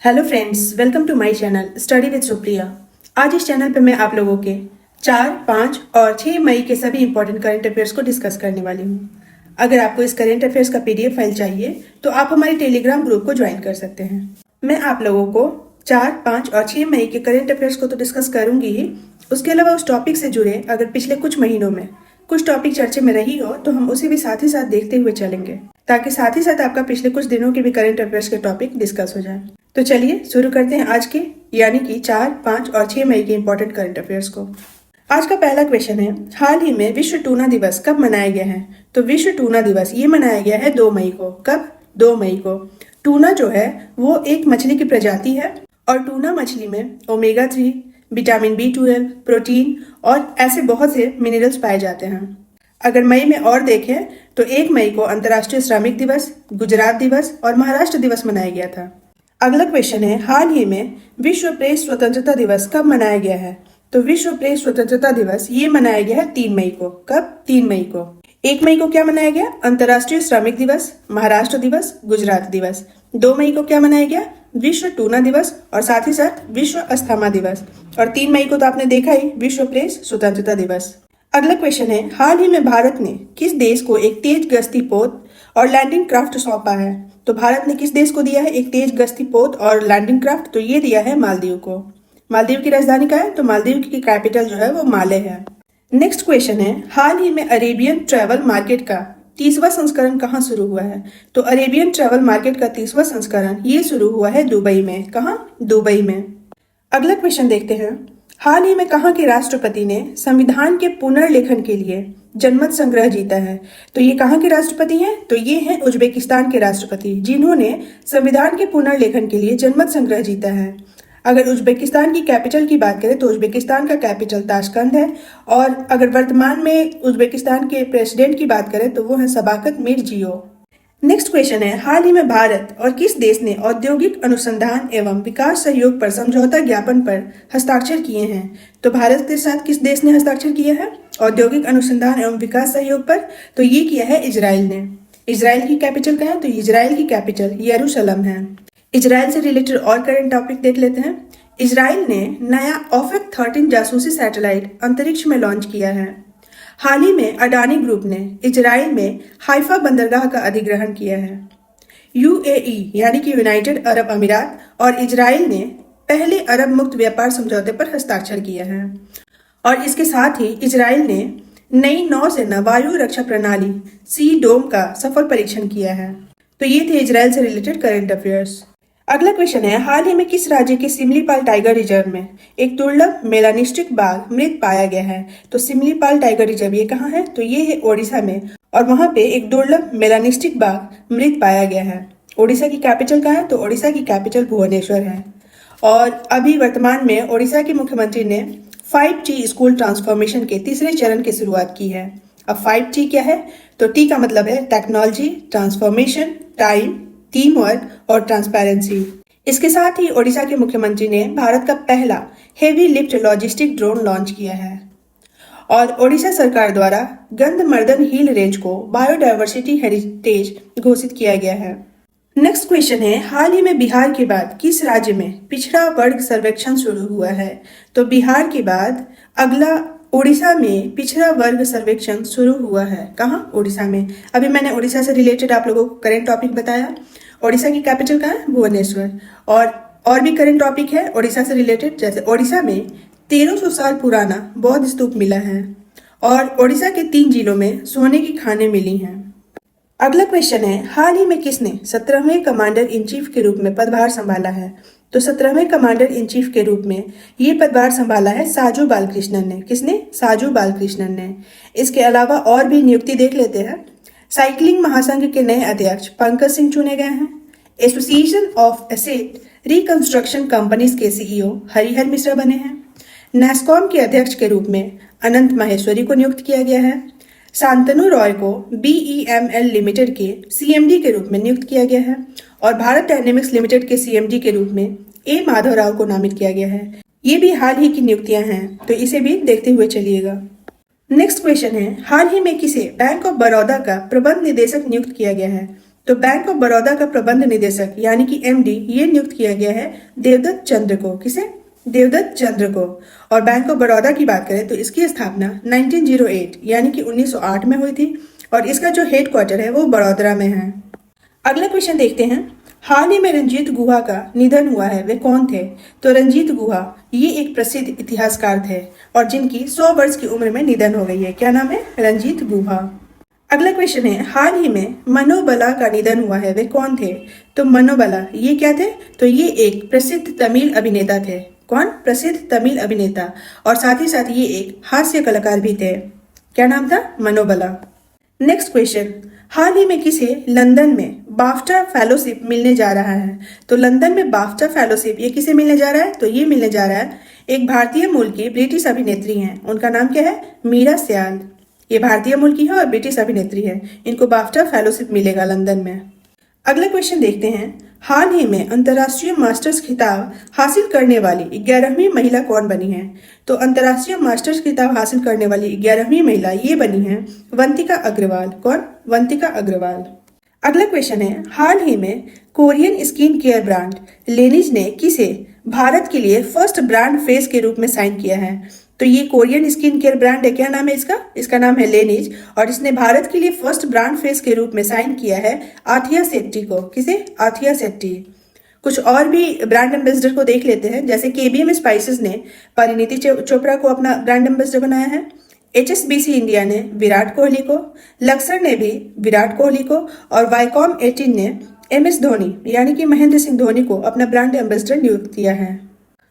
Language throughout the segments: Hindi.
Hello friends, welcome to my channel study with Supriya. आज इस चैनल पे मैं आप लोगों के 4, 5 और 6 मई के सभी इंपॉर्टेंट करंट अफेयर्स को डिस्कस करने वाली हूँ। अगर आपको इस करंट अफेयर्स का पीडीएफ फाइल चाहिए तो आप हमारे टेलीग्राम ग्रुप को ज्वाइन कर सकते हैं। मैं आप लोगों को 4, 5 और 6 मई के करंट अफेयर्स को तो डिस्कस करूंगी ही, उसके अलावा उस टॉपिक से जुड़े अगर पिछले कुछ महीनों में कुछ टॉपिक चर्चे में रही हो तो हम उसे भी साथ ही साथ देखते हुए चलेंगे, ताकि साथ ही साथ आपका पिछले कुछ दिनों के भी करंट अफेयर्स के टॉपिक डिस्कस हो जाए। तो चलिए शुरू करते हैं आज के यानी कि 4, 5 और 6 मई के इंपॉर्टेंट करंट अफेयर्स को। आज का पहला क्वेश्चन है, हाल ही में विश्व टूना दिवस कब मनाया गया है? तो विश्व टूना दिवस ये मनाया गया है 2 मई को। कब? 2 मई को। टूना जो है वो एक मछली की प्रजाति है और टूना मछली में ओमेगा 3, विटामिन B12, प्रोटीन और ऐसे बहुत से मिनरल्स पाए जाते हैं। अगर मई में और देखें तो 1 मई को अंतर्राष्ट्रीय श्रमिक दिवस, गुजरात दिवस और महाराष्ट्र दिवस मनाया गया था। अगला क्वेश्चन है, हाल ही में विश्व प्रेस स्वतंत्रता दिवस कब मनाया गया है? तो विश्व प्रेस स्वतंत्रता दिवस ये मनाया गया है 3 मई को। कब? 3 मई को। 1 मई को क्या मनाया गया? अंतर्राष्ट्रीय श्रमिक दिवस, महाराष्ट्र दिवस, गुजरात दिवस। 2 मई को क्या मनाया गया? विश्व टूना दिवस और साथ ही साथ विश्व अस्थमा दिवस। और 3 मई को तो आपने देखा ही, विश्व प्रेस स्वतंत्रता दिवस। अगला क्वेश्चन है, हाल ही में भारत ने किस देश को एक तेज गश्ती पोत और लैंडिंग क्राफ्ट सौंपा है? तो भारत ने किस देश को दिया है एक तेज गश्ती पोत और लैंडिंग क्राफ्ट? तो ये दिया है मालदीव को। मालदीव की राजधानी क्या है? तो मालदीव की कैपिटल जो है वो माले है। नेक्स्ट क्वेश्चन है, हाल ही में अरेबियन ट्रैवल मार्केट का 30वां संस्करण कहाँ शुरू हुआ है? तो अरेबियन ट्रैवल मार्केट का 30वां संस्करण ये शुरू हुआ है दुबई में। कहाँ? दुबई में। अगला क्वेश्चन देखते हैं, हाल ही में कहाँ के राष्ट्रपति ने संविधान के पुनर्लेखन के लिए जनमत संग्रह जीता है? तो ये कहाँ के राष्ट्रपति हैं? तो ये हैं उज्बेकिस्तान के राष्ट्रपति, जिन्होंने संविधान के पुनर्लेखन के लिए जनमत संग्रह जीता है। अगर उज्बेकिस्तान की कैपिटल की बात करें तो उज्बेकिस्तान का कैपिटल ताशकंद है, और अगर वर्तमान में उज्बेकिस्तान के प्रेसिडेंट की बात करें तो वो है शबाकत मिर्जियोयेव। नेक्स्ट क्वेश्चन है, हाल ही में भारत और किस देश ने औद्योगिक अनुसंधान एवं विकास सहयोग पर समझौता ज्ञापन पर हस्ताक्षर किए हैं? तो भारत के साथ किस देश ने हस्ताक्षर किया है औद्योगिक अनुसंधान एवं विकास सहयोग पर? तो ये किया है इजराइल ने। इजराइल की कैपिटल क्या है? तो इजराइल की कैपिटल यरूशलेम है। इजराइल से रिलेटेड और करंट टॉपिक देख लेते हैं। इजराइल ने नया ऑफेक 13 जासूसी सैटेलाइट अंतरिक्ष में लॉन्च किया है। हाल ही में अडानी ग्रुप ने इजराइल में हाइफा बंदरगाह का अधिग्रहण किया है। यूएई यानी कि यूनाइटेड अरब अमीरात और इजराइल ने पहले अरब मुक्त व्यापार समझौते पर हस्ताक्षर किया है। और इसके साथ ही इजराइल ने नई नौसेना वायु रक्षा प्रणाली सी डोम का सफल परीक्षण किया है। तो ये थे इजराइल से रिलेटेड करंट अफेयर्स। अगला क्वेश्चन है, हाल ही में किस राज्य के सिमलीपाल टाइगर रिजर्व में एक दुर्लभ मेलानिस्टिक बाघ मृत पाया गया है? तो सिमलीपाल टाइगर रिजर्व ये कहाँ है? तो ये है ओडिशा में, और वहां पे एक दुर्लभ मेलानिस्टिक बाघ मृत पाया गया है। ओडिशा की कैपिटल कहाँ है? तो ओडिशा की कैपिटल भुवनेश्वर है। और अभी वर्तमान में ओडिशा के मुख्यमंत्री ने 5T स्कूल ट्रांसफॉर्मेशन के तीसरे चरण की शुरुआत की है। अब 5T क्या है? तो T का मतलब है technology, transformation, time, team work और ट्रांसपेरेंसी। इसके साथ ही ओडिशा के मुख्यमंत्री ने भारत का पहला heavy lift logistic drone launch किया है। और ओडिशा सरकार द्वारा गंधमर्दन हिल रेंज को बायोडायवर्सिटी हेरिटेज घोषित किया गया है। नेक्स्ट क्वेश्चन है, हाल ही में बिहार के बाद किस राज्य में पिछड़ा वर्ग सर्वेक्षण शुरू हुआ है? तो बिहार के बाद अगला ओडिशा में पिछड़ा वर्ग सर्वेक्षण शुरू हुआ है। कहाँ? ओडिशा में। अभी मैंने ओडिशा से रिलेटेड आप लोगों को करंट टॉपिक बताया। ओडिशा की कैपिटल कहाँ है? भुवनेश्वर। और भी करंट टॉपिक है ओडिशा से रिलेटेड, जैसे ओडिशा में 1300 साल पुराना बौद्ध स्तूप मिला है, और ओडिशा के 3 जिलों में सोने की खानें मिली हैं। अगला क्वेश्चन है, हाल ही में किसने 17वें कमांडर इन चीफ के रूप में पदभार संभाला है? तो 17वें कमांडर इन चीफ के रूप में ये पदभार संभाला है साजू बालकृष्णन ने। किसने? साजू बालकृष्णन ने। इसके अलावा और भी नियुक्ति देख लेते हैं। साइकिलिंग महासंघ के नए अध्यक्ष पंकज सिंह चुने गए हैं। Association of asset reconstruction companies के सीईओ हरिहर मिश्रा बने हैं। नेस्कॉम के अध्यक्ष के रूप में अनंत माहेश्वरी को नियुक्त किया गया है। शांतनु रॉय को BEML लिमिटेड के CMD के रूप में नियुक्त किया गया है, और भारत डायनेमिक्स लिमिटेड के CMD के रूप में A माधव राव को नामित किया गया है। ये भी हाल ही की नियुक्तियां हैं, तो इसे भी देखते हुए चलिएगा। नेक्स्ट क्वेश्चन है, हाल ही में किसे बैंक ऑफ बड़ौदा का प्रबंध निदेशक नियुक्त किया गया है? तो बैंक ऑफ बड़ौदा का प्रबंध निदेशक यानी कि एमडी ये नियुक्त किया गया है देवदत्त चंद्र को। किसे? देवदत्त चंद्र को। और बैंक ऑफ बड़ौदा की बात करें तो इसकी स्थापना 1908 यानी कि 1908 में हुई थी और इसका जो हेड क्वार्टर है वो बड़ौदा में है। अगला क्वेश्चन देखते हैं। हाल ही में रंजीत गुहा का निधन हुआ है, वे कौन थे? तो रंजीत गुहा ये एक प्रसिद्ध इतिहासकार थे और जिनकी 100 वर्ष की उम्र में निधन हो गई है। क्या नाम है? रंजीत गुहा। अगला क्वेश्चन है, हाल ही में मनोबला का निधन हुआ है, वे कौन थे? तो मनोबला ये क्या थे? तो ये एक प्रसिद्ध तमिल अभिनेता थे। कौन? प्रसिद्ध तमिल अभिनेता और साथ ही साथ ये एक हास्य कलाकार भी थे। क्या नाम था? मनोबला। नेक्स्ट क्वेश्चन, हाल ही में किसे लंदन में बाफ्टा फेलोशिप मिलने जा रहा है? तो लंदन में बाफ्टा फेलोशिप ये किसे मिलने जा रहा है? तो ये मिलने जा रहा है एक भारतीय मूल की ब्रिटिश अभिनेत्री हैं, उनका नाम क्या है? मीरा सियाल। ये भारतीय मूल की है और ब्रिटिश अभिनेत्री है, इनको बाफ्टा फेलोशिप मिलेगा लंदन में। अगला क्वेश्चन देखते हैं, हाल ही में अंतर्राष्ट्रीय मास्टर्स खिताब हासिल करने वाली 11वीं महिला कौन बनी है? तो अंतर्राष्ट्रीय मास्टर्स खिताब हासिल करने वाली 11वीं महिला ये बनी है वंतिका अग्रवाल। कौन? वंतिका अग्रवाल। अगला क्वेश्चन है, हाल ही में कोरियन स्किन केयर ब्रांड लेनिज ने किसे भारत के लिए फर्स्ट ब्रांड फेस के रूप में साइन किया है? तो ये कोरियन स्किन केयर ब्रांड है, क्या नाम है इसका? इसका नाम है लेनिज और इसने भारत के लिए फर्स्ट ब्रांड फेस के रूप में साइन किया है आथिया शेट्टी को। किसे? आथिया शेट्टी। कुछ और भी ब्रांड एम्बेसडर को देख लेते हैं, जैसे केबीएम स्पाइसेस ने परिणीति चोपड़ा को अपना ब्रांड एम्बेसडर बनाया है, HSBC इंडिया ने विराट कोहली को, लक्सर ने भी विराट कोहली को और वाईकॉम 18 ने MS धोनी यानी कि महेंद्र सिंह धोनी को अपना ब्रांड एम्बेसडर नियुक्त किया है।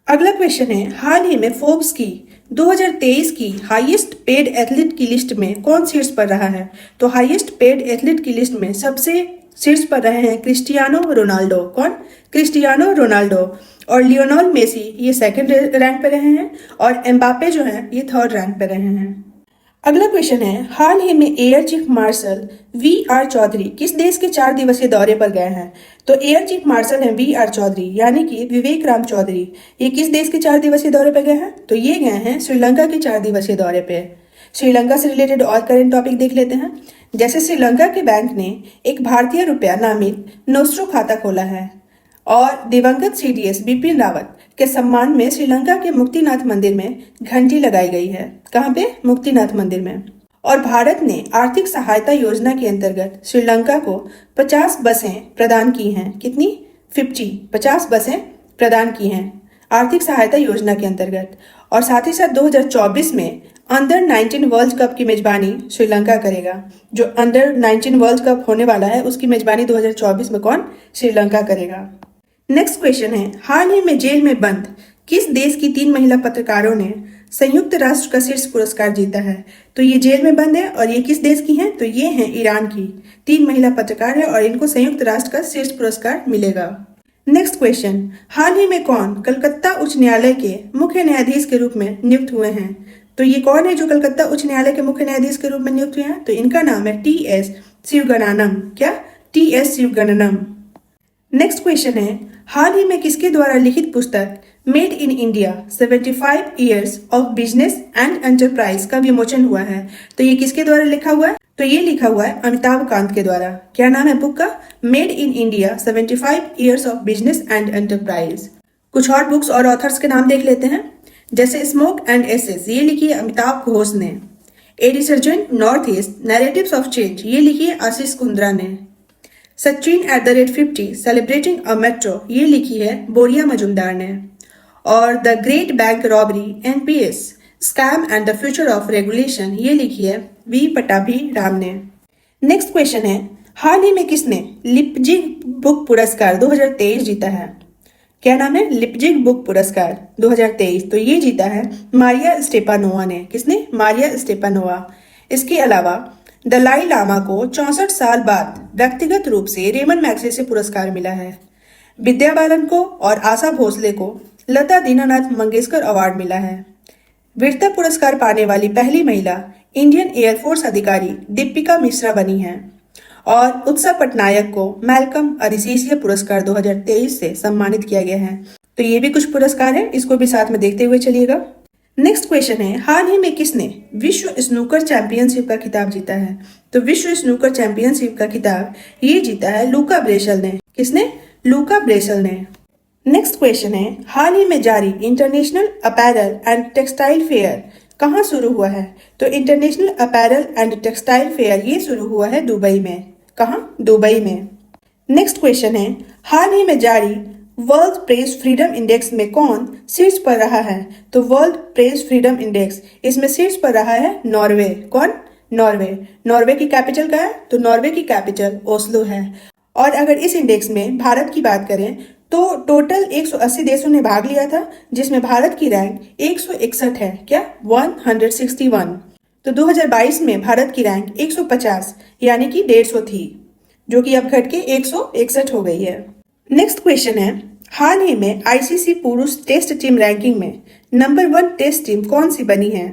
अगला क्वेश्चन है, हाल ही में फोर्ब्स की 2023 की हाईएस्ट पेड एथलीट की लिस्ट में कौन शीर्ष पर रहा है? तो हाईएस्ट पेड एथलीट की लिस्ट में सबसे शीर्ष पर रहे हैं क्रिस्टियानो रोनाल्डो। कौन? Cristiano Ronaldo. और लियोनेल मेसी ये सेकंड रैंक पे रहे हैं और एम्बापे जो है ये थर्ड रैंक पे रहे हैं। अगला क्वेश्चन है, हाल ही में air chief marshal VR Chaudhary किस देश के 4 दिवसीय दौरे पर गए हैं? तो एयर चीफ मार्शल हैं VR चौधरी यानी कि विवेक राम चौधरी, ये किस देश के 4 दिवसीय दौरे पर गए हैं? तो ये गए हैं श्रीलंका के 4 दिवसीय दौरे पे। श्रीलंका से रिलेटेड और करंट टॉपिक देख लेते हैं, जैसे श्रीलंका के बैंक ने एक भारतीय रुपया नामित नोस्ट्रो खाता खोला है और दिवंगत CDS बिपिन रावत के सम्मान में श्रीलंका के मुक्तिनाथ मंदिर में घंटी लगाई गई है। कहाँ पे? मुक्तिनाथ मंदिर में। और भारत ने आर्थिक सहायता योजना के अंतर्गत श्रीलंका को 50 बसें प्रदान की हैं। कितनी? 50 बसें प्रदान की हैं आर्थिक सहायता योजना के अंतर्गत। और साथ ही साथ 2024 में अंडर 19 वर्ल्ड कप की मेजबानी श्रीलंका करेगा। जो अंडर 19 वर्ल्ड कप होने वाला है उसकी मेजबानी 2024 में कौन? श्रीलंका करेगा। नेक्स्ट क्वेश्चन है, हाल ही में जेल में बंद किस देश की 3 महिला पत्रकारों ने संयुक्त राष्ट्र का शीर्ष पुरस्कार जीता है? तो ये जेल में बंद है और ये किस देश की हैं? तो ये हैं ईरान की 3 महिला पत्रकार है और इनको संयुक्त राष्ट्र का शीर्ष पुरस्कार मिलेगा। नेक्स्ट क्वेश्चन, हाल ही में कौन कलकत्ता उच्च न्यायालय के मुख्य न्यायाधीश के रूप में नियुक्त हुए हैं? तो ये कौन है जो कलकत्ता उच्च न्यायालय के मुख्य न्यायाधीश के रूप में नियुक्त हुए हैं? तो इनका नाम है TS शिवगणानम। क्या? TS शिवगणानम। नेक्स्ट क्वेश्चन है, हाल ही में किसके द्वारा लिखित पुस्तक made in India 75 years of business and enterprise का विमोचन हुआ है? तो ये किसके द्वारा लिखा हुआ है? तो ये लिखा हुआ है अमिताभ कांत के द्वारा। क्या नाम है बुक का? Made in India 75 years of business and enterprise. कुछ और बुक्स और ऑथर्स के नाम देख लेते हैं, जैसे स्मोक एंड एसेस ये लिखी है अमिताभ घोष ने। A resurgent North East narratives of change ये लिखी है आशीष कुंद्रा ने। सचिन @50 सेलिब्रेटिंग अ मेट्रो ये लिखी है बोरिया मजुमदार ने। और the great bank robbery NPS scam and the future of regulation ये लिखी है V पटाभी राम ने। नेक्स्ट क्वेश्चन है, हाल ही में किसने लिपजिग बुक पुरस्कार 2023 जीता है? क्या नाम है? लिपजिग बुक पुरस्कार 2023। तो ये जीता है मारिया स्टेपानोवा ने। किसने? मारिया स्टेपानोवा। इसके अलावा दलाई लामा को 64 साल बाद व्यक्तिगत रूप से रेमन मैग्सेसे पुरस्कार मिला है। विद्या बालन को और आशा भोसले को लता दीनानाथ मंगेशकर अवार्ड मिला है। वीरता पुरस्कार पाने वाली पहली महिला इंडियन एयरफोर्स अधिकारी दीपिका मिश्रा बनी है। और उत्सव पटनायक को मैल्कम अरिसीसिया पुरस्कार 2023 से सम्मानित किया गया है। तो ये भी कुछ पुरस्कार है, इसको भी साथ में देखते हुए चलिएगा। नेक्स्ट क्वेश्चन है, हाल ही में किसने विश्व स्नूकर चैंपियनशिप का खिताब जीता है? तो विश्व स्नूकर चैंपियनशिप का खिताब ये जीता है लूका ब्रेसल ने। किसने? लूका ब्रेसल ने। नेक्स्ट क्वेश्चन है, हाल ही में जारी international apparel and textile fair कहाँ शुरू हुआ है? तो international apparel and textile fair ये शुरू हुआ है दुबई में। कहाँ? दुबई में। नेक्स्ट क्वेश्चन है, हाल ही में जारी वर्ल्ड प्रेस फ्रीडम इंडेक्स में कौन शीर्ष पर रहा है? तो वर्ल्ड प्रेस फ्रीडम इंडेक्स इसमें शीर्ष पर रहा है नॉर्वे। कौन? नॉर्वे। नॉर्वे की कैपिटल क्या है? तो नॉर्वे की कैपिटल ओस्लो है। और अगर इस इंडेक्स में भारत की बात करें तो टोटल 180 देशों ने भाग लिया था, जिसमें भारत की रैंक 161 है। क्या? 161। तो 2022 में भारत की रैंक 150 यानी कि 150 थी, जो कि अब घट के 161 हो गई है। नेक्स्ट क्वेश्चन है, हाल ही में आईसीसी पुरुष टेस्ट टीम रैंकिंग में नंबर 1 टेस्ट टीम कौन सी बनी है?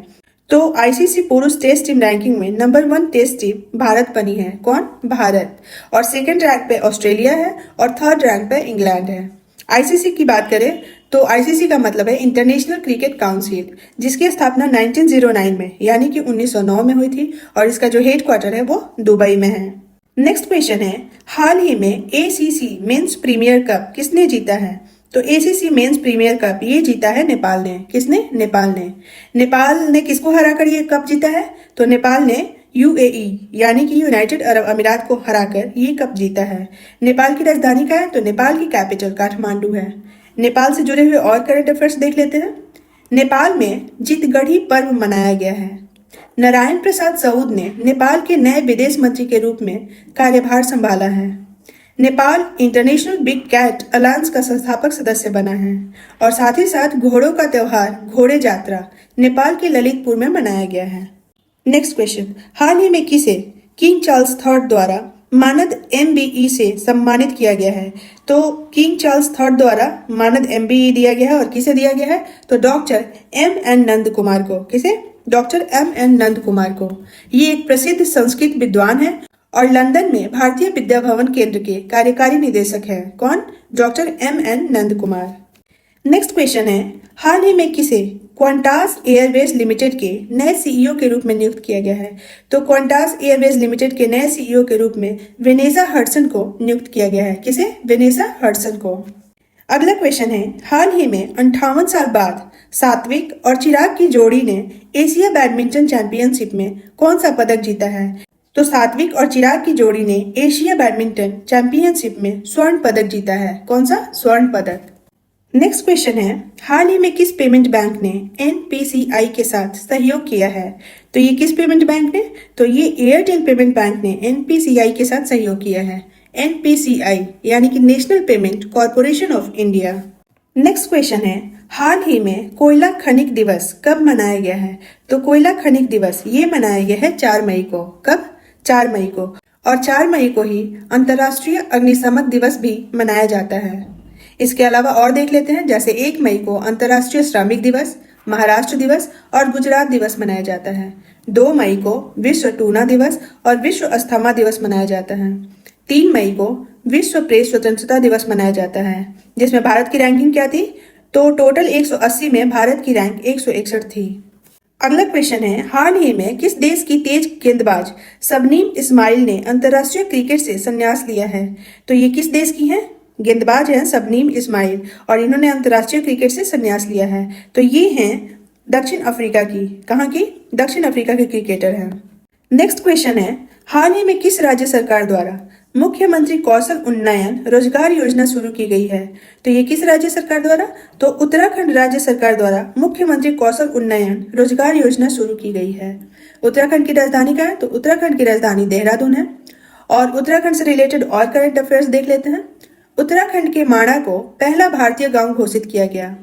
तो आईसीसी पुरुष टेस्ट टीम रैंकिंग में नंबर 1 टेस्ट टीम भारत बनी है। कौन? भारत। और सेकंड रैंक पे ऑस्ट्रेलिया है और थर्ड रैंक पे इंग्लैंड है। आईसीसी की बात करें तो आईसीसी का मतलब है इंटरनेशनल क्रिकेट काउंसिल, जिसकी स्थापना 1909 में यानी कि 1909 में हुई थी और इसका जो हेड क्वार्टर है वो दुबई में है। नेक्स्ट क्वेश्चन है, हाल ही में एसीसी मेंस प्रीमियर कप किसने जीता है? तो एसीसी मेंस प्रीमियर कप ये जीता है नेपाल ने। किसने? नेपाल ने। नेपाल ने किसको हराकर ये कप जीता है? तो नेपाल ने यूएई यानी कि यूनाइटेड अरब अमीरात को हराकर ये कप जीता है। नेपाल की राजधानी क्या है? तो नेपाल की कैपिटल काठमांडू है। नेपाल से जुड़े हुए और करंट अफेयर्स देख लेते हैं। नेपाल में जीतगढ़ी पर्व मनाया गया है। नारायण प्रसाद सऊद ने नेपाल के नए विदेश मंत्री के रूप में कार्यभार संभाला है। Nepal international big cat alliance का संस्थापक सदस्य बना है। और साथ ही साथ घोड़ों का त्योहार घोड़े यात्रा नेपाल के ललितपुर में मनाया गया है। नेक्स्ट क्वेश्चन, हाल ही में किसे किंग चार्ल्स थर्ड द्वारा मानद MBE से सम्मानित किया गया है? तो किंग चार्ल्स थर्ड द्वारा मानद MBE दिया गया है और किसे दिया गया है? तो डॉक्टर MN नंद कुमार को। किसे? डॉक्टर MN नंद कुमार को। ये एक प्रसिद्ध संस्कृत विद्वान है और लंदन में भारतीय विद्या भवन केंद्र के कार्यकारी निदेशक है। कौन? Doctor MN Nand Kumar. Next question है, हाल ही में किसे क्वांटास एयरवेज लिमिटेड के नए CEO के रूप में नियुक्त किया गया है? तो क्वांटास एयरवेज लिमिटेड के नए CEO के रूप में वेनेसा हडसन को नियुक्त किया गया है। किसे? वेनेसा हडसन को। अगला क्वेश्चन है, हाल ही में 58 साल बाद सात्विक और चिराग की जोड़ी ने एशिया बैडमिंटन चैंपियनशिप में कौन सा पदक जीता है? तो सात्विक और चिराग की जोड़ी ने एशिया बैडमिंटन चैंपियनशिप में स्वर्ण पदक जीता है। कौन सा? स्वर्ण पदक। नेक्स्ट क्वेश्चन है, हाल ही में किस पेमेंट बैंक ने NPCI के साथ सहयोग किया है? तो ये किस पेमेंट बैंक ने? तो ये एयरटेल पेमेंट बैंक ने NPCI के साथ सहयोग किया है। NPCI यानी कि national payment corporation of India. Next question है, हाल ही में कोयला खनिक दिवस कब मनाया गया है? तो कोयला खनिक दिवस ये मनाया गया है 4 मई को। कब? 4 मई को। और 4 मई को ही अंतर्राष्ट्रीय अग्निशमन दिवस भी मनाया जाता है। इसके अलावा और देख लेते हैं, जैसे 1 मई को अंतर्राष्ट्रीय श्रमिक दिवस, महाराष्ट्र दिवस और गुजरात दिवस मनाया जाता है। 2 मई को विश्व टूना दिवस और विश्व अस्थमा दिवस मनाया जाता है। 3 मई को विश्व प्रेस स्वतंत्रता दिवस मनाया जाता है, जिसमें भारत की रैंकिंग क्या थी? तो टोटल 180 में भारत की रैंक 161 थी। अगला क्वेश्चन है, हाल ही में किस देश की तेज गेंदबाज शबनीम इस्माइल ने अंतर्राष्ट्रीय क्रिकेट से संन्यास लिया है? तो ये किस देश की हैं? गेंदबाज हैं शबनीम इस्माइल और इन्होंने अंतर्राष्ट्रीय क्रिकेट से संन्यास लिया है। तो ये हैं दक्षिण अफ्रीका की। कहाँ की? दक्षिण अफ्रीका के क्रिकेटर हैं। नेक्स्ट क्वेश्चन है, हाल ही में किस राज्य सरकार द्वारा मुख्यमंत्री कौशल उन्नयन रोजगार योजना शुरू की गई है? तो ये किस राज्य सरकार द्वारा? तो उत्तराखंड राज्य सरकार द्वारा मुख्यमंत्री कौशल उन्नयन रोजगार योजना शुरू की गई है। उत्तराखंड की राजधानी क्या है? तो उत्तराखंड की राजधानी देहरादून है। और उत्तराखंड से रिलेटेड और करंट अफेयर्स देख लेते हैं। उत्तराखंड के माणा को पहला भारतीय गांव घोषित किया गया।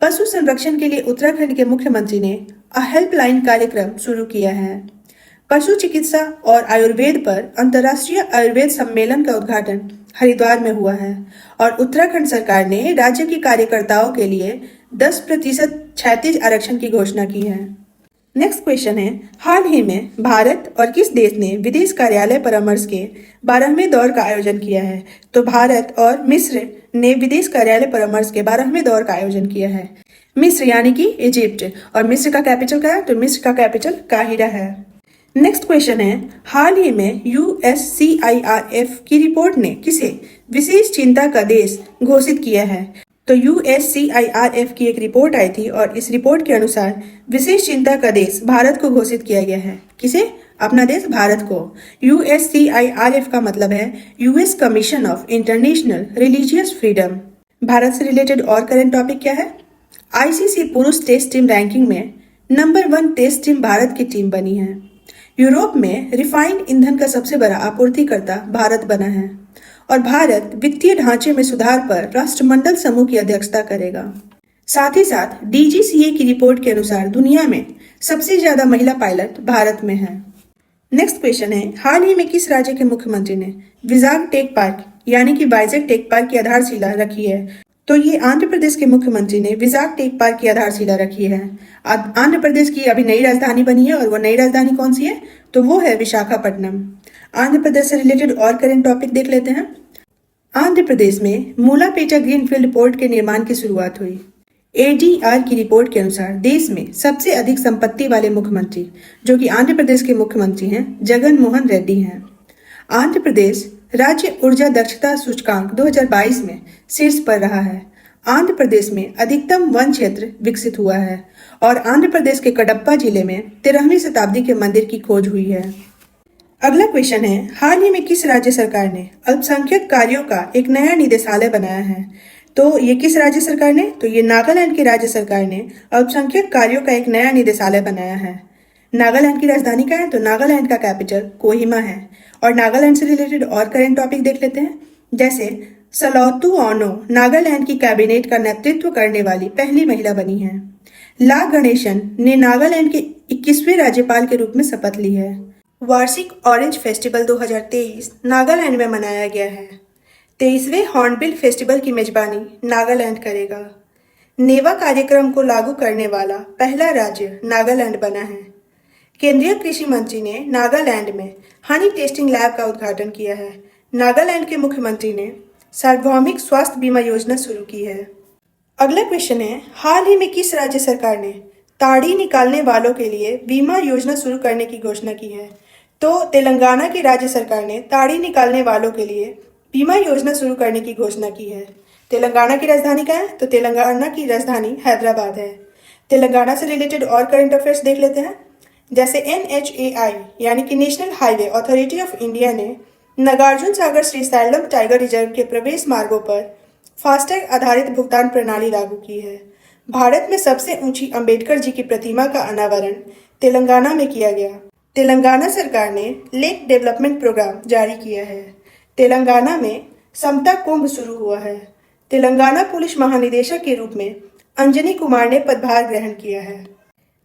पशु संरक्षण के लिए उत्तराखंड के मुख्यमंत्री ने हेल्पलाइन कार्यक्रम शुरू किया है। पशु चिकित्सा और आयुर्वेद पर अंतर्राष्ट्रीय आयुर्वेद सम्मेलन का उद्घाटन हरिद्वार में हुआ है। और उत्तराखंड सरकार ने राज्य के कार्यकर्ताओं के लिए 10% क्षैतिज आरक्षण की घोषणा की है। नेक्स्ट क्वेश्चन है, हाल ही में भारत और किस देश ने विदेश कार्यालय परामर्श के 12वें दौर का आयोजन किया है? तो भारत और मिस्र ने विदेश कार्यालय परामर्श के 12वें दौर का आयोजन किया है। मिस्र यानी कि इजिप्ट, और मिस्र का कैपिटल क्या है? तो मिस्र का कैपिटल काहिरा है। नेक्स्ट क्वेश्चन है, हाल ही में USCIRF की रिपोर्ट ने किसे विशेष चिंता का देश घोषित किया है? तो USCIRF की एक रिपोर्ट आई थी और इस रिपोर्ट के अनुसार विशेष चिंता का देश भारत को घोषित किया गया है। किसे? अपना देश भारत को। USCIRF का मतलब है US commission of international religious freedom. Bharat से रिलेटेड और करंट टॉपिक क्या है? ICC पुरुष टेस्ट टीम रैंकिंग में नंबर 1 टेस्ट टीम भारत की टीम बनी है। यूरोप में रिफाइंड ईंधन का सबसे बड़ा आपूर्तिकर्ता भारत बना है और भारत वित्तीय ढांचे में सुधार पर राष्ट्रमंडल समूह की अध्यक्षता करेगा। साथ ही साथ DGCA की रिपोर्ट के अनुसार दुनिया में सबसे ज्यादा महिला पायलट भारत में है। नेक्स्ट क्वेश्चन है, हाल ही में किस राज्य के मुख्यमंत्री ने विजाग टेक पार्क यानी कि वाइजैक टेक पार्क की आधारशिला रखी है? तो ये आंध्र प्रदेश के मुख्यमंत्री ने विजाग टेक पार्क की आधारशिला रखी है। आंध्र प्रदेश की अभी नई राजधानी बनी है और वो नई राजधानी कौन सी है? तो वो है विशाखापट्टनम। आंध्र प्रदेश से रिलेटेड और करंट टॉपिक देख लेते हैं। आंध्र प्रदेश में मूलापेटा ग्रीनफील्ड पोर्ट के निर्माण की शुरुआत हुई। ADR की रिपोर्ट के अनुसार देश में सबसे अधिक संपत्ति वाले मुख्यमंत्री जो कि आंध्र प्रदेश के मुख्यमंत्री हैं जगन मोहन रेड्डी हैं। आंध्र प्रदेश राज्य ऊर्जा दक्षता सूचकांक 2022 में शीर्ष पर रहा है। आंध्र प्रदेश में अधिकतम वन क्षेत्र विकसित हुआ है और आंध्र प्रदेश के कडप्पा जिले में 13वीं शताब्दी के मंदिर की खोज हुई है। अगला क्वेश्चन है, हाल ही में किस राज्य सरकार ने अल्पसंख्यक कार्यों का एक नया निदेशालय बनाया है? तो ये किस राज्य सरकार ने? तो ये नागालैंड की राज्य सरकार ने अल्पसंख्यक कार्यों का एक नया निदेशालय बनाया है। नागालैंड की राजधानी क्या है? तो नागालैंड का कैपिटल कोहिमा है। और नागालैंड से रिलेटेड और करंट टॉपिक देख लेते हैं। जैसे सलौतु ओनो नागालैंड की कैबिनेट का नेतृत्व करने वाली पहली महिला बनी है। ला गणेशन ने नागालैंड के 21वें राज्यपाल के रूप में शपथ ली है। वार्षिक ऑरेंज फेस्टिवल 2023 नागालैंड में मनाया गया है। 23वें हॉर्नबिल फेस्टिवल की मेजबानी नागालैंड करेगा। नेवा कार्यक्रम को लागू करने वाला पहला राज्य नागालैंड बना है। केंद्रीय कृषि मंत्री ने नागालैंड में हनी टेस्टिंग लैब का उद्घाटन किया है। नागालैंड के मुख्यमंत्री ने सार्वभौमिक स्वास्थ्य बीमा योजना शुरू की है। अगला क्वेश्चन है, हाल ही में किस राज्य सरकार ने ताड़ी निकालने वालों के लिए बीमा योजना शुरू करने की घोषणा की है? तो तेलंगाना की राज्य सरकार ने ताड़ी निकालने वालों के लिए बीमा योजना शुरू करने की घोषणा की है। तेलंगाना की राजधानी क्या है? तो तेलंगाना की राजधानी हैदराबाद है। तेलंगाना से रिलेटेड और करंट अफेयर्स देख लेते हैं। जैसे NHAI यानी कि national highway authority of India ने नागार्जुन सागर श्रीशैलम टाइगर रिजर्व के प्रवेश मार्गों पर फास्टैग आधारित भुगतान प्रणाली लागू की है। भारत में सबसे ऊंची अंबेडकर जी की प्रतिमा का अनावरण तेलंगाना में किया गया। तेलंगाना सरकार ने लेक डेवलपमेंट प्रोग्राम जारी किया है। तेलंगाना में समता कुंभ शुरू हुआ है। तेलंगाना पुलिस महानिदेशक के रूप में अंजनी कुमार ने पदभार ग्रहण किया है।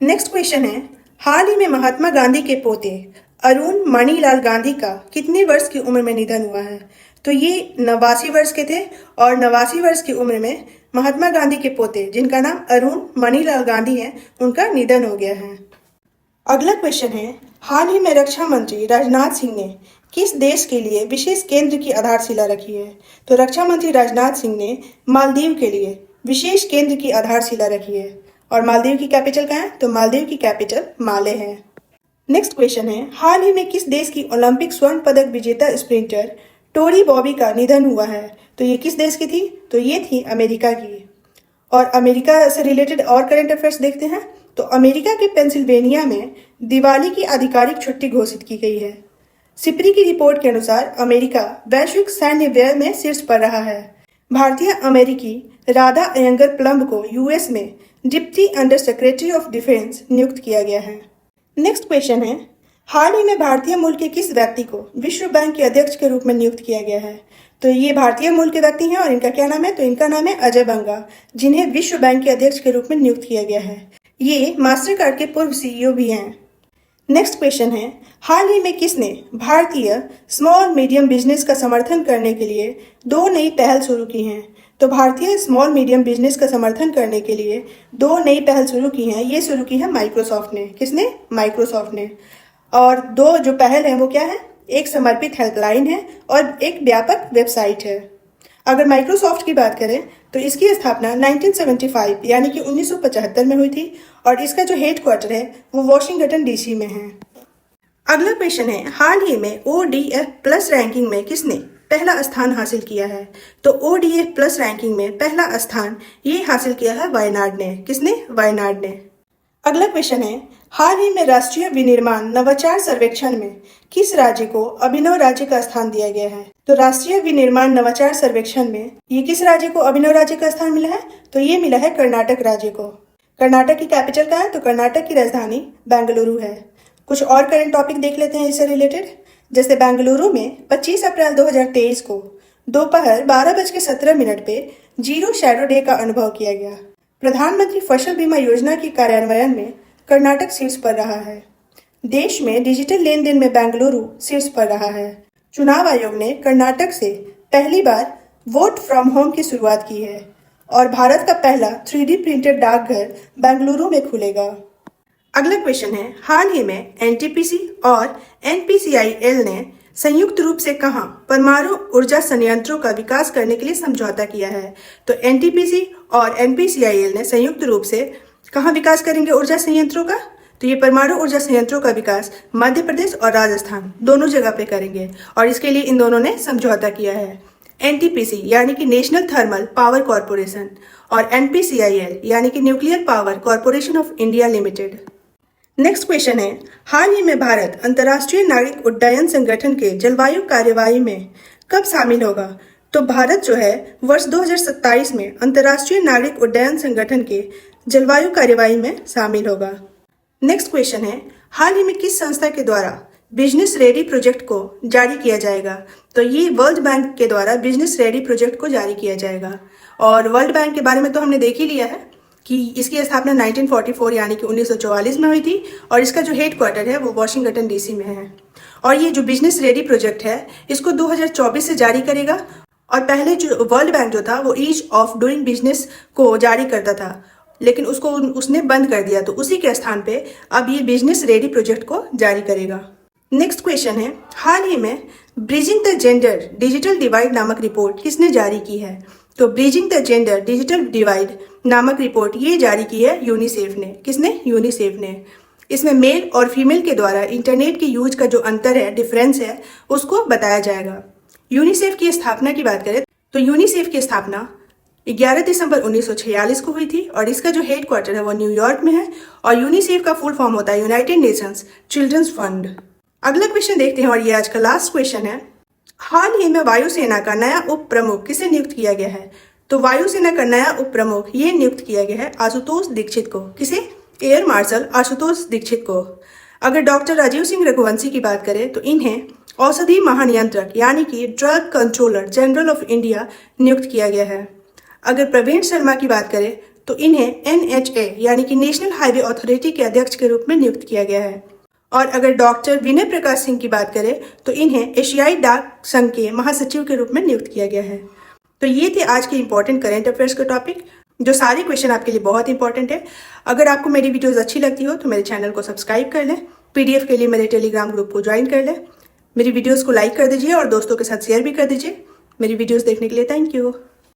नेक्स्ट क्वेश्चन है, हाल ही में महात्मा गांधी के पोते अरुण मणिलाल गांधी का कितने वर्ष की उम्र में निधन हुआ है? तो ये 89 वर्ष के थे और 89 वर्ष की उम्र में महात्मा गांधी के पोते जिनका नाम अरुण मणिलाल गांधी है उनका निधन हो गया है। अगला क्वेश्चन है, हाल ही में रक्षा मंत्री राजनाथ सिंह ने किस देश के लिए विशेष केंद्र की आधारशिला रखी है? तो रक्षा मंत्री राजनाथ सिंह ने मालदीव के लिए विशेष केंद्र की आधारशिला रखी है। और मालदीव की कैपिटल क्या है? तो मालदीव की कैपिटल माले है। नेक्स्ट क्वेश्चन है, हाल ही में किस देश की ओलंपिक स्वर्ण पदक विजेता स्प्रिंटर टोरी बॉबी का निधन हुआ है? तो ये किस देश की थी? तो ये थी अमेरिका की। और अमेरिका से रिलेटेड और करंट अफेयर्स देखते हैं। तो अमेरिका के पेंसिल्वेनिया में दिवाली की आधिकारिक छुट्टी घोषित की गई है। सिप्री की रिपोर्ट के अनुसार अमेरिका वैश्विक सैन्य व्यय में शीर्ष पर रहा है। भारतीय अमेरिकी राधा अयंगर प्लम्ब को यूएस में deputy under secretary of defence नियुक्त किया गया है। नेक्स्ट क्वेश्चन है, हाल ही में भारतीय मूल के किस व्यक्ति को विश्व बैंक के अध्यक्ष के रूप में नियुक्त किया गया है? तो ये भारतीय मूल के व्यक्ति हैं और इनका क्या नाम है? तो इनका नाम है अजय बंगा, जिन्हें विश्व बैंक के अध्यक्ष के रूप में नियुक्त किया गया है। ये मास्टर कार्ड के पूर्व CEO भी हैं। नेक्स्ट क्वेश्चन है, हाल ही में किसने भारतीय स्मॉल मीडियम बिजनेस का समर्थन करने के लिए 2 नई पहल शुरू की हैं? तो भारतीय स्मॉल मीडियम बिजनेस का समर्थन करने के लिए 2 नई पहल शुरू की हैं। ये शुरू की है माइक्रोसॉफ्ट ने। किसने? माइक्रोसॉफ्ट ने। और 2 जो पहल है वो क्या है? एक समर्पित हेल्पलाइन है और एक व्यापक वेबसाइट है। अगर माइक्रोसॉफ्ट की बात करें तो इसकी स्थापना 1975 यानी कि 1975 में हुई थी और इसका जो हेड क्वार्टर है वो वॉशिंगटन डीसी में है। अगला क्वेश्चन है, हाल ही में ODF प्लस रैंकिंग में किसने पहला स्थान हासिल किया है? तो ODF प्लस रैंकिंग में पहला स्थान ये हासिल किया है वायनाड ने। किसने? वायनाड ने। अगला क्वेश्चन है, हाल ही में राष्ट्रीय विनिर्माण नवाचार सर्वेक्षण में किस राज्य को अभिनव राज्य का स्थान दिया गया है? तो राष्ट्रीय विनिर्माण नवाचार सर्वेक्षण में ये किस राज्य को अभिनव राज्य का स्थान मिला है? तो ये मिला है कर्नाटक राज्य को। कर्नाटक की कैपिटल क्या है? तो कर्नाटक की राजधानी बेंगलुरु है। कुछ और करंट टॉपिक देख लेते हैं इससे रिलेटेड। जैसे बेंगलुरु में 25 अप्रैल 2023 को दोपहर 12:17 पे जीरो शैडो डे का अनुभव किया गया। प्रधानमंत्री फसल बीमा योजना की कार्यान्वयन में कर्नाटक शीर्ष पर रहा है। देश में डिजिटल लेन देन में बेंगलुरु शीर्ष पर रहा है। चुनाव आयोग ने कर्नाटक से पहली बार वोट फ्रॉम होम की शुरुआत की है और भारत का पहला 3D प्रिंटेड डाकघर बेंगलुरु में खुलेगा। अगला क्वेश्चन है, हाल ही में NTPC और NPCIL ने संयुक्त रूप से कहां परमाणु ऊर्जा संयंत्रों का विकास करने के लिए समझौता किया है? तो NTPC और NPCIL ने संयुक्त रूप से कहां विकास करेंगे ऊर्जा संयंत्रों का? तो ये परमाणु ऊर्जा संयंत्रों का विकास मध्य प्रदेश और राजस्थान दोनों जगह पे करेंगे और इसके लिए इन दोनों ने समझौता किया है। NTPC यानी कि नेशनल थर्मल पावर कॉरपोरेशन और NPCIL यानी कि nuclear power corporation of India limited. Next question है, हाल ही में भारत अंतर्राष्ट्रीय नागरिक उड्डयन संगठन के जलवायु कार्यवाही में कब शामिल होगा? तो भारत जो है वर्ष 2027 में अंतर्राष्ट्रीय नागरिक उड्डयन संगठन के जलवायु कार्यवाही में शामिल होगा। नेक्स्ट क्वेश्चन है, हाल ही में किस संस्था के द्वारा बिजनेस रेडी प्रोजेक्ट को जारी किया जाएगा? तो ये वर्ल्ड बैंक के द्वारा बिजनेस रेडी प्रोजेक्ट को जारी किया जाएगा। और वर्ल्ड बैंक के बारे में तो हमने देख ही लिया है कि इसकी स्थापना 1944 यानी कि 1944 में हुई थी और इसका जो हेड क्वार्टर है वो वॉशिंगटन डीसी में है। और ये जो बिजनेस रेडी प्रोजेक्ट है इसको 2024 से जारी करेगा। और पहले जो वर्ल्ड बैंक जो था वो ईज ऑफ डूइंग बिजनेस को जारी करता था, लेकिन उसने बंद कर दिया, तो उसी के स्थान पे अब ये बिजनेस रेडी प्रोजेक्ट को जारी करेगा। नेक्स्ट क्वेश्चन है, हाल ही में bridging the gender digital divide नामक रिपोर्ट किसने जारी की है? तो bridging the gender digital divide नामक रिपोर्ट ये जारी की है यूनिसेफ ने। किसने? यूनिसेफ ने। इसमें मेल और फीमेल के द्वारा इंटरनेट के यूज का जो अंतर है, डिफरेंस है, उसको बताया जाएगा। यूनिसेफ की स्थापना की बात करें तो यूनिसेफ की स्थापना 11 दिसंबर 1946 को हुई थी और इसका जो हेड क्वार्टर है वो न्यूयॉर्क में है और यूनिसेफ का फुल फॉर्म होता है यूनाइटेड नेशंस चिल्ड्रंस फंड। अगला क्वेश्चन देखते हैं और ये आज का लास्ट क्वेश्चन है, हाल ही में वायुसेना का नया उप प्रमुख किसे नियुक्त किया गया है? तो वायुसेना का नया उप प्रमुख ये नियुक्त किया गया है आशुतोष दीक्षित को। किसे? एयर मार्शल आशुतोष दीक्षित को। अगर डॉक्टर राजीव सिंह रघुवंशी की बात करें तो इन्हें औषधि महानियंत्रक यानी कि drug controller general of India नियुक्त किया गया है। अगर प्रवीण शर्मा की बात करें तो इन्हें NHA यानी कि नेशनल हाईवे अथॉरिटी के अध्यक्ष के रूप में नियुक्त किया गया है। और अगर डॉक्टर विनय प्रकाश सिंह की बात करें तो इन्हें एशियाई डाक संघ के महासचिव के रूप में नियुक्त किया गया है। तो ये थे आज के इंपॉर्टेंट करंट अफेयर्स के टॉपिक, जो सारे क्वेश्चन आपके लिए बहुत इंपॉर्टेंट है। अगर आपको मेरी वीडियोस अच्छी लगती हो तो मेरे चैनल को सब्सक्राइब कर लें, PDF के लिए मेरे टेलीग्राम ग्रुप को ज्वाइन कर लें, मेरी वीडियोस को लाइक कर दीजिए और दोस्तों के साथ शेयर भी कर दीजिए। मेरी वीडियोस देखने के लिए थैंक यू।